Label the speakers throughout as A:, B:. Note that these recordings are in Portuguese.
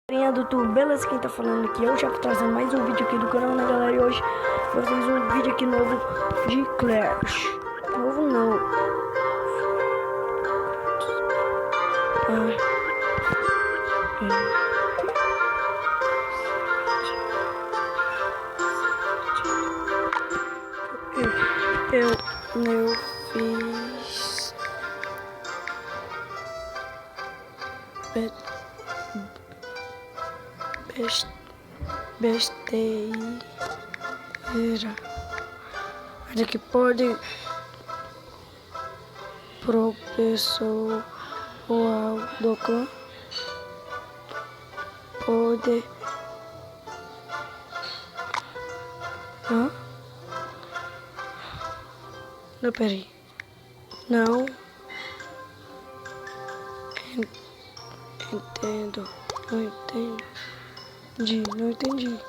A: Galerinha do YouTube, beleza? Quem tá falando aqui é o Chaco, trazendo mais um vídeo aqui do canal, né, galera? E hoje eu vou fazer um vídeo aqui novo de Clash. Novo não. Eu fiz besteira. Olha que pode pro pessoal do clã pode não, peraí, não entendo, não entendi.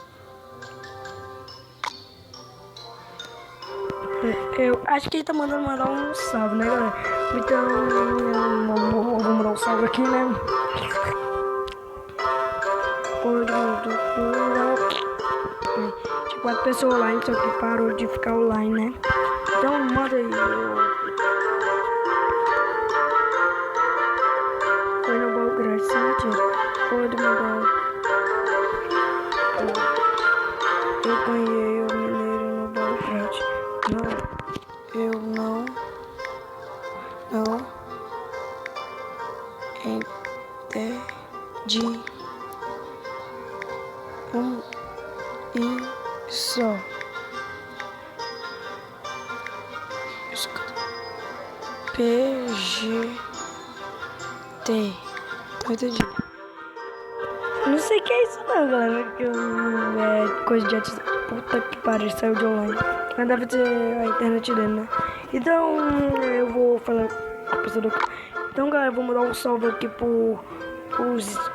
A: Eu acho que ele tá mandando um salve, né, galera? Então, eu vou mandar um salve aqui, né? Tinha 4 pessoas online, só que parou de ficar online, né? Então, manda aí. Foi no Belgrade, sim, mentira. Pode mandar. Eu ganhei o Mineiro no Belgrade. Não, eu não entendi isso. PGT. Não entendi. Não sei o que é isso não, galera. Que é coisa de WhatsApp. Puta que pariu, saiu de online. Mas deve ter a internet dele, né? Então eu vou falar com a pessoa do... Então, galera, eu vou mandar um salve aqui pro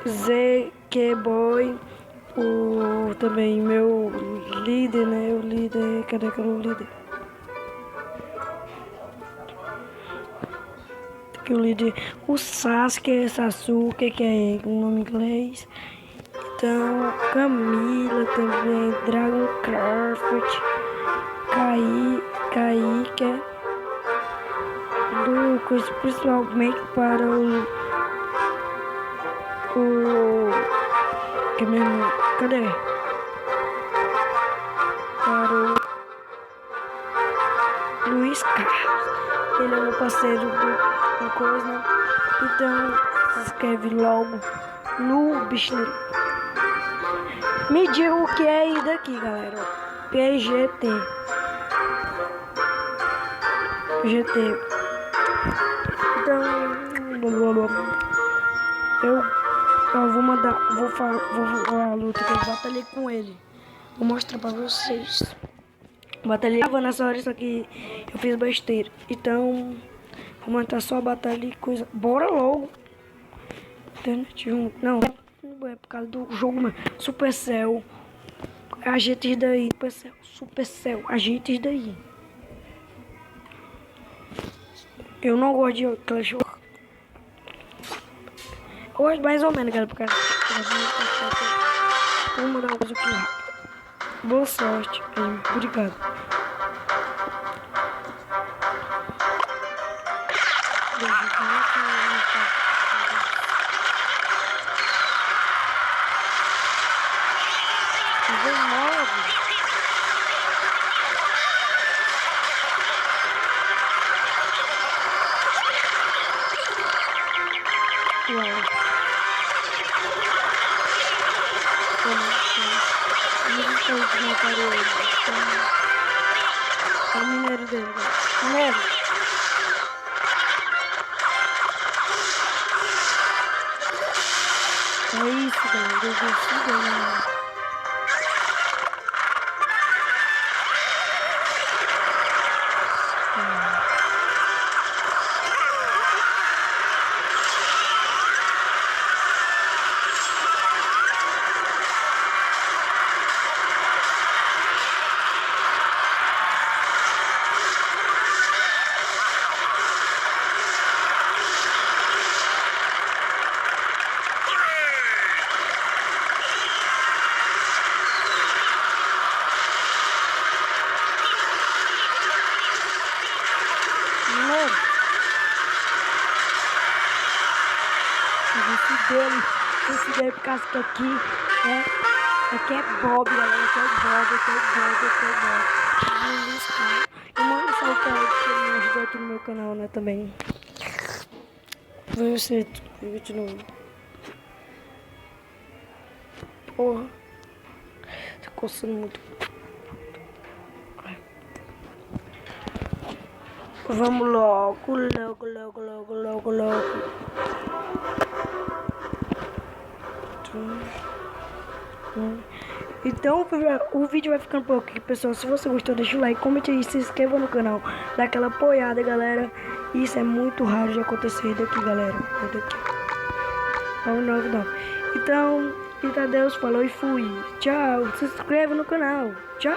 A: ZQ Boy. Também meu líder, né? O líder. Cadê que é o líder? Aqui o líder. O Sasuke, que é o nome em inglês. Então, Camila também, Dragon Craft, Kaique, Lucas, principalmente para que mesmo, cadê? Para o Luiz Carlos, ele é meu parceiro do coisa, né? Então, se inscreve logo no bicho. Me diga o que é isso daqui, galera. PGT. Então, eu vou mandar, vou falar a luta que eu batalhei com ele. Vou mostrar pra vocês. Batalhei nessa hora, só que eu fiz besteira. Então, vou matar só a batalha e coisa. Bora logo. Internet junto. Não. É por causa do jogo, mano. Supercell. Ajeita isso daí. Supercell. Ajeita isso daí. Eu não gosto de Clash Royale. Eu gosto mais ou menos, galera. Porque vou mandar uma coisa aqui rápido. Boa sorte. Obrigado. O minério dele, minério. É isso, galera. Eu gostei dele. dele. Esse daí por causa que aqui é Bob, galera. Aqui é Bob. Eu mando salve pra ele, porque ele me ajudou aqui no meu canal, né, também. Vamos ver de novo. Porra. Tá coçando muito. Vamos logo. Então o vídeo vai ficando por aqui, pessoal. Se você gostou, deixa o like, comente aí, se inscreva no canal, dá aquela apoiada, galera. Isso é muito raro de acontecer daqui, galera. Não. Então, Deus falou e fui. Tchau. Se inscreva no canal. Tchau.